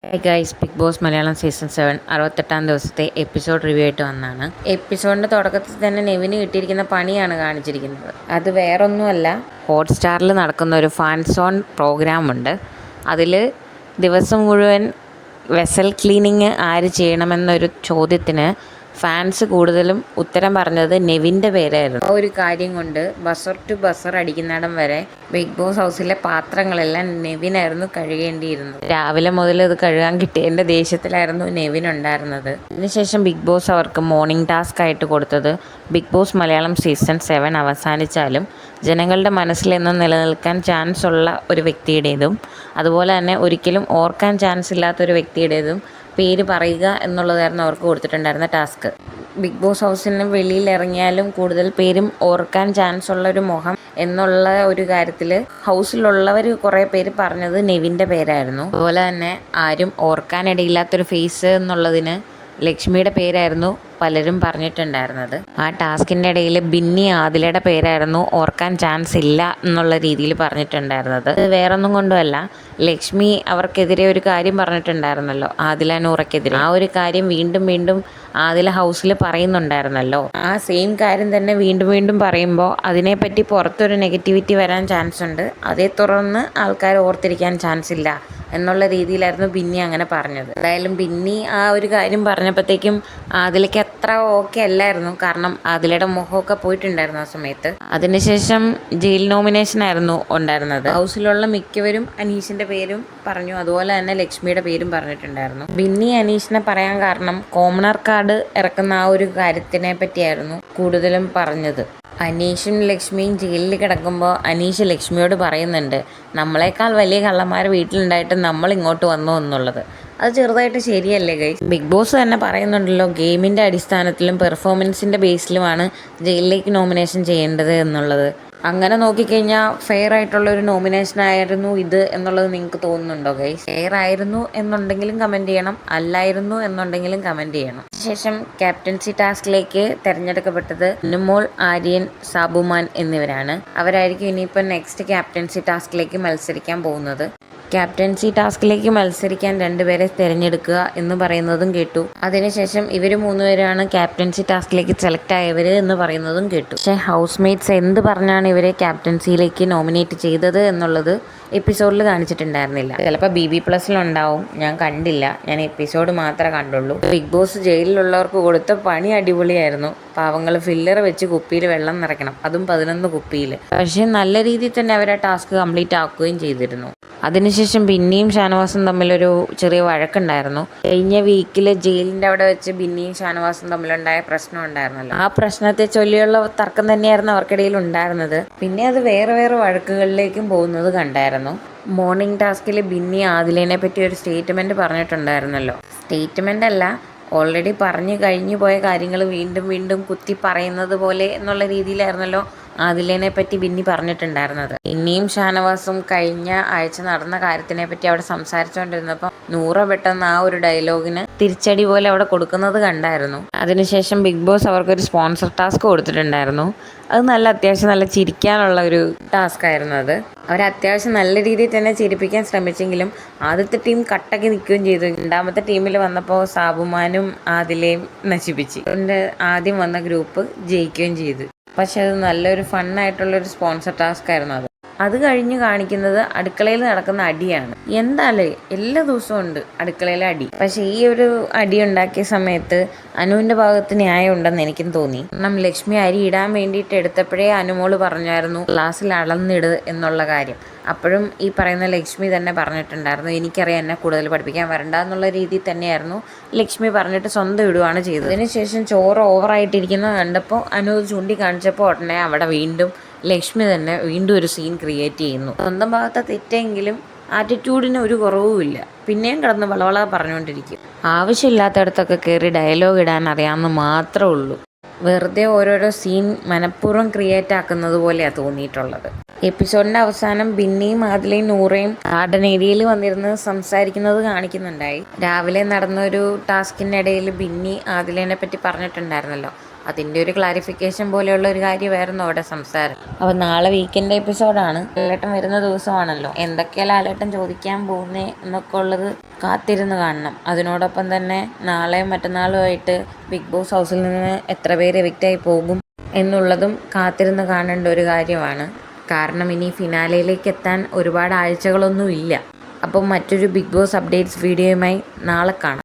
Hi guys, Bigg Boss Malayalam season 7 68-ാം ദിവസത്തെ episode review ആയിട്ട് വന്നതാണ്. എപ്പിസോഡിൻ്റെ തുടക്കത്തിൽ തന്നെ നെവിന് കിട്ടിയിരിക്കുന്ന പണിയാണ് കാണിച്ചിരിക്കുന്നത്. അത് വേറൊന്നുമല്ല, ഹോട്ട്സ്റ്റാറിൽ നടക്കുന്ന ഒരു ഫാൻസോൺ പ്രോഗ്രാമുണ്ട്. അതിൽ ദിവസം മുഴുവൻ വെസൽ ക്ലീനിങ് ആര് ചെയ്യണമെന്നൊരു ചോദ്യത്തിന് ഫാൻസ് കൂടുതലും ഉത്തരം പറഞ്ഞത് നെവിൻ്റെ പേരായിരുന്നു. ആ ഒരു കാര്യം കൊണ്ട് ബസർ ടു ബസർ അടിക്കുന്നിടം വരെ ബിഗ് ബോസ് ഹൗസിലെ പാത്രങ്ങളെല്ലാം നെവിനായിരുന്നു കഴുകേണ്ടിയിരുന്നത്. രാവിലെ മുതൽ ഇത് കഴുകാൻ കിട്ടിയതിൻ്റെ ദേഷ്യത്തിലായിരുന്നു നെവിൻ ഉണ്ടായിരുന്നത്. അതിനുശേഷം ബിഗ് ബോസ് അവർക്ക് മോർണിംഗ് ടാസ്ക് ആയിട്ട് കൊടുത്തത് ബിഗ് ബോസ് മലയാളം സീസൺ 7 അവസാനിച്ചാലും ജനങ്ങളുടെ മനസ്സിലെന്നും നിലനിൽക്കാൻ ചാൻസ് ഉള്ള ഒരു വ്യക്തിയുടേതും അതുപോലെ തന്നെ ഒരിക്കലും ഓർക്കാൻ ചാൻസ് ഇല്ലാത്തൊരു വ്യക്തിയുടേതും പേര് പറയുക എന്നുള്ളതായിരുന്നു അവർക്ക് കൊടുത്തിട്ടുണ്ടായിരുന്ന ടാസ്ക്. ബിഗ് ബോസ് ഹൗസിന് വെളിയിൽ ഇറങ്ങിയാലും കൂടുതൽ പേരും ഓർക്കാൻ ചാൻസ് ഉള്ള ഒരു മുഖം എന്നുള്ള ഒരു കാര്യത്തിൽ ഹൗസിലുള്ളവർ കുറേ പേര് പറഞ്ഞത് നെവിൻ്റെ പേരായിരുന്നു. അതുപോലെ തന്നെ ആരും ഓർക്കാനിടയില്ലാത്തൊരു ഫേസ് എന്നുള്ളതിന് ലക്ഷ്മിയുടെ പേരായിരുന്നു പലരും പറഞ്ഞിട്ടുണ്ടായിരുന്നത്. ആ ടാസ്കിൻ്റെ ഇടയിൽ ബിന്നി ആദിലയുടെ പേരായിരുന്നു ഓർക്കാൻ ചാൻസ് ഇല്ല എന്നുള്ള രീതിയിൽ പറഞ്ഞിട്ടുണ്ടായിരുന്നത്. അത് വേറൊന്നും കൊണ്ടുമല്ല, ലക്ഷ്മി അവർക്കെതിരെ ഒരു കാര്യം പറഞ്ഞിട്ടുണ്ടായിരുന്നല്ലോ, ആദില നൂറയ്ക്കെതിരെ. ആ ഒരു കാര്യം വീണ്ടും വീണ്ടും ആദില ഹൗസിൽ പറയുന്നുണ്ടായിരുന്നല്ലോ. ആ സെയിം കാര്യം തന്നെ വീണ്ടും വീണ്ടും പറയുമ്പോൾ അതിനെപ്പറ്റി പുറത്തൊരു നെഗറ്റിവിറ്റി വരാൻ ചാൻസ് ഉണ്ട്. അതേ തുടർന്ന് ആൾക്കാർ ഓർത്തിരിക്കാൻ ചാൻസ് ഇല്ല എന്നുള്ള രീതിയിലായിരുന്നു ബിന്നി അങ്ങനെ പറഞ്ഞത്. എന്തായാലും ബിന്നി ആ ഒരു കാര്യം പറഞ്ഞപ്പോഴത്തേക്കും ആദിലയ്ക്ക് അത്ര ഓക്കെ അല്ലായിരുന്നു. കാരണം ആദിലയുടെ മുഖമൊക്കെ പോയിട്ടുണ്ടായിരുന്നു ആ സമയത്ത്. അതിനുശേഷം ജയിൽ നോമിനേഷൻ ആയിരുന്നു ഉണ്ടായിരുന്നത്. ഹൗസിലുള്ള മിക്കവരും അനീഷിന്റെ പേരും പറഞ്ഞു, അതുപോലെ തന്നെ ലക്ഷ്മിയുടെ പേരും പറഞ്ഞിട്ടുണ്ടായിരുന്നു. ബിന്നി അനീഷിനെ പറയാൻ കാരണം കോമണർ കാർഡ് ഇറക്കുന്ന ആ ഒരു കാര്യത്തിനെ പറ്റിയായിരുന്നു കൂടുതലും പറഞ്ഞത്. അനീഷും ലക്ഷ്മിയും ജയിലിൽ കിടക്കുമ്പോൾ അനീഷ് ലക്ഷ്മിയോട് പറയുന്നുണ്ട്, നമ്മളെക്കാൾ വലിയ കള്ളന്മാർ വീട്ടിലുണ്ടായിട്ട് നമ്മൾ ഇങ്ങോട്ട് വന്നു എന്നുള്ളത്. അത് ചെറുതായിട്ട് ശരിയല്ലേ ഗൈസ്? ബിഗ് ബോസ് തന്നെ പറയുന്നുണ്ടല്ലോ, ഗെയിമിൻ്റെ അടിസ്ഥാനത്തിലും പെർഫോമൻസിൻ്റെ ബേസിലുമാണ് ജയിലിലേക്ക് നോമിനേഷൻ ചെയ്യേണ്ടത് എന്നുള്ളത്. അങ്ങനെ നോക്കിക്കഴിഞ്ഞാൽ ഫെയർ ആയിട്ടുള്ളൊരു നോമിനേഷൻ ആയിരുന്നു ഇത് എന്നുള്ളത് നിങ്ങൾക്ക് തോന്നുന്നുണ്ടോ ഗൈസ്? ഫെയർ ആയിരുന്നു എന്നുണ്ടെങ്കിലും കമൻറ്റ് ചെയ്യണം, അല്ലായിരുന്നു എന്നുണ്ടെങ്കിലും കമൻറ്റ് ചെയ്യണം. ശേഷം ക്യാപ്റ്റൻസി ടാസ്കിലേക്ക് തിരഞ്ഞെടുക്കപ്പെട്ടത് അനുമോൾ, ആര്യൻ, സാബുമാൻ എന്നിവരാണ്. അവരായിരിക്കും ഇനിയിപ്പോൾ നെക്സ്റ്റ് ക്യാപ്റ്റൻസി ടാസ്കിലേക്ക് മത്സരിക്കാൻ പോകുന്നത്. ക്യാപ്റ്റൻസി ടാസ്കിലേക്ക് മത്സരിക്കാൻ 2 പേരെ തിരഞ്ഞെടുക്കുക എന്ന് പറയുന്നതും കേട്ടു. അതിനുശേഷം ഇവർ 3 പേരാണ് ക്യാപ്റ്റൻസി ടാസ്കിലേക്ക് സെലക്ട് ആയവർ എന്ന് പറയുന്നതും കേട്ടു. പക്ഷേ ഹൗസ് മേറ്റ്സ് എന്ത് പറഞ്ഞാണ് ഇവരെ ക്യാപ്റ്റൻസിയിലേക്ക് നോമിനേറ്റ് ചെയ്തത് എന്നുള്ളത് എപ്പിസോഡിൽ കാണിച്ചിട്ടുണ്ടായിരുന്നില്ല. ചിലപ്പോൾ BB+ലുണ്ടാവും, ഞാൻ കണ്ടില്ല, ഞാൻ എപ്പിസോഡ് മാത്രമേ കണ്ടുള്ളൂ. ബിഗ് ബോസ് ജയിലിലുള്ളവർക്ക് കൊടുത്ത പണി അടിപൊളിയായിരുന്നു. പാവങ്ങൾ ഫില്ലർ വെച്ച് കുപ്പിയിൽ വെള്ളം നിറയ്ക്കണം, അതും 11 കുപ്പിയിൽ. പക്ഷേ നല്ല രീതിയിൽ തന്നെ അവർ ആ ടാസ്ക് കംപ്ലീറ്റ് ആക്കുകയും ചെയ്തിരുന്നു. അതിനുശേഷം ബിന്നിയും ഷാനവാസും തമ്മിലൊരു ചെറിയ വഴക്കുണ്ടായിരുന്നു. കഴിഞ്ഞ വീക്കിൽ ജയിലിൻ്റെ അവിടെ വെച്ച് ബിന്നിയും ഷാനവാസും തമ്മിലുണ്ടായ പ്രശ്നം ഉണ്ടായിരുന്നല്ലോ. ആ പ്രശ്നത്തെ ചൊല്ലിയുള്ള തർക്കം തന്നെയായിരുന്നു അവർക്കിടയിൽ ഉണ്ടായിരുന്നത്. പിന്നെ അത് വേറെ വേറെ വഴക്കുകളിലേക്കും പോകുന്നത് കണ്ടായിരുന്നു. മോർണിംഗ് ടാസ്കിൽ ബിന്നി ആദിലേനെ പറ്റി ഒരു സ്റ്റേറ്റ്മെൻറ്റ് പറഞ്ഞിട്ടുണ്ടായിരുന്നല്ലോ. സ്റ്റേറ്റ്മെൻ്റ് അല്ല, ഓൾറെഡി പറഞ്ഞു കഴിഞ്ഞു പോയ കാര്യങ്ങൾ വീണ്ടും വീണ്ടും കുത്തി പറയുന്നത് പോലെ എന്നുള്ള രീതിയിലായിരുന്നല്ലോ ആദിലേനെ പറ്റി ബിന്നി പറഞ്ഞിട്ടുണ്ടായിരുന്നത്. ബിന്നിയും ഷാനവാസും കഴിഞ്ഞ ആഴ്ച നടന്ന കാര്യത്തിനെ പറ്റി അവിടെ സംസാരിച്ചുകൊണ്ടിരുന്നപ്പോൾ നൂറ പെട്ടെന്ന് ആ ഒരു ഡയലോഗിന് തിരിച്ചടി പോലെ അവിടെ കൊടുക്കുന്നത് കണ്ടായിരുന്നു. അതിനുശേഷം ബിഗ് ബോസ് അവർക്കൊരു സ്പോൺസർ ടാസ്ക് കൊടുത്തിട്ടുണ്ടായിരുന്നു. അത് അത്യാവശ്യം നല്ല ചിരിക്കാനുള്ള ഒരു ടാസ്ക് ആയിരുന്നു അത്. അവർ അത്യാവശ്യം നല്ല രീതിയിൽ തന്നെ ചിരിപ്പിക്കാൻ ശ്രമിച്ചെങ്കിലും ആദ്യത്തെ ടീം കട്ടക്ക് നിൽക്കുകയും ചെയ്തു. രണ്ടാമത്തെ ടീമിൽ വന്നപ്പോൾ സാബുമാനും ആദിലയും നശിപ്പിച്ചു. അതുകൊണ്ട് ആദ്യം വന്ന ഗ്രൂപ്പ് ജയിക്കുകയും ചെയ്തു. പക്ഷെ അത് നല്ലൊരു ഫണ്ണായിട്ടുള്ളൊരു സ്പോൺസർ ടാസ്ക് ആയിരുന്നു അത്. അത് കഴിഞ്ഞ് കാണിക്കുന്നത് അടുക്കളയിൽ നടക്കുന്ന അടിയാണ്. എന്താല്ലേ, എല്ലാ ദിവസവും ഉണ്ട് അടുക്കളയിലെ അടി. പക്ഷെ ഈ ഒരു അടി ഉണ്ടാക്കിയ സമയത്ത് അനുവിൻ്റെ ഭാഗത്ത് ന്യായം ഉണ്ടെന്ന് എനിക്കും തോന്നി. കാരണം ലക്ഷ്മി അരി ഇടാൻ വേണ്ടിയിട്ട് എടുത്തപ്പോഴേ അനുമോള് പറഞ്ഞായിരുന്നു ഗ്ലാസ്സിൽ അളന്നിട് എന്നുള്ള കാര്യം. അപ്പോഴും ഈ പറയുന്ന ലക്ഷ്മി തന്നെ പറഞ്ഞിട്ടുണ്ടായിരുന്നു, എനിക്കറിയാം, എന്നെ കൂടുതൽ പഠിപ്പിക്കാൻ വരണ്ട എന്നുള്ള രീതിയിൽ തന്നെയായിരുന്നു ലക്ഷ്മി പറഞ്ഞിട്ട് സ്വന്തം ഇടുകയാണ് ചെയ്തത്. അതിനുശേഷം ചോറ് ഓവറായിട്ടിരിക്കുന്നത് കണ്ടപ്പോൾ അനു ചൂണ്ടിക്കാണിച്ചപ്പോൾ ഉടനെ അവിടെ വീണ്ടും ലക്ഷ്മി തന്നെ വീണ്ടും ഒരു സീൻ ക്രിയേറ്റ് ചെയ്യുന്നു. സ്വന്തം ഭാഗത്തെ തെറ്റെങ്കിലും ആറ്റിറ്റ്യൂഡിന് ഒരു കുറവുമില്ല, പിന്നെയും കിടന്ന് വളവള പറഞ്ഞുകൊണ്ടിരിക്കും. ആവശ്യമില്ലാത്തടത്തൊക്കെ കയറി ഡയലോഗ് ഇടാൻ അറിയാമെന്ന് മാത്രമേ ഉള്ളൂ. വെറുതെ ഓരോരോ സീൻ മനഃപൂർവ്വം ക്രിയേറ്റ് ആക്കുന്നത് പോലെയാണ് തോന്നിയിട്ടുള്ളത്. എപ്പിസോഡിൻ്റെ അവസാനം ബിന്നിയും ആദിലയും നൂറയും ഗാർഡൻ ഏരിയയിൽ വന്നിരുന്ന് സംസാരിക്കുന്നത് കാണിക്കുന്നുണ്ടായി. രാവിലെ നടന്നൊരു ടാസ്കിനിടയിൽ ബിന്നി ആദിലേനെ പറ്റി പറഞ്ഞിട്ടുണ്ടായിരുന്നല്ലോ. അതിൻ്റെ ഒരു ക്ലാരിഫിക്കേഷൻ പോലെയുള്ള ഒരു കാര്യമായിരുന്നു അവിടെ സംസാരം. അപ്പോൾ നാളെ വീക്കെൻഡ് എപ്പിസോഡാണ്, ലാലേട്ടൻ വരുന്ന ദിവസമാണല്ലോ. എന്തൊക്കെയാണ് ലാലേട്ടൻ ചോദിക്കാൻ പോകുന്നേ എന്നൊക്കെ ഉള്ളത് കാത്തിരുന്ന് കാണണം. അതിനോടൊപ്പം തന്നെ നാളെയും മറ്റന്നാളുമായിട്ട് ബിഗ് ബോസ് ഹൗസിൽ നിന്ന് എത്ര പേര് എവിക്റ്റായി പോകും എന്നുള്ളതും കാത്തിരുന്ന് കാണേണ്ട ഒരു കാര്യമാണ്. കാരണം ഇനി ഫിനാലയിലേക്ക് എത്താൻ ഒരുപാട് ആഴ്ചകളൊന്നും ഇല്ല. അപ്പം മറ്റൊരു ബിഗ് ബോസ് അപ്ഡേറ്റ്സ് വീഡിയോയുമായി നാളെ കാണാം.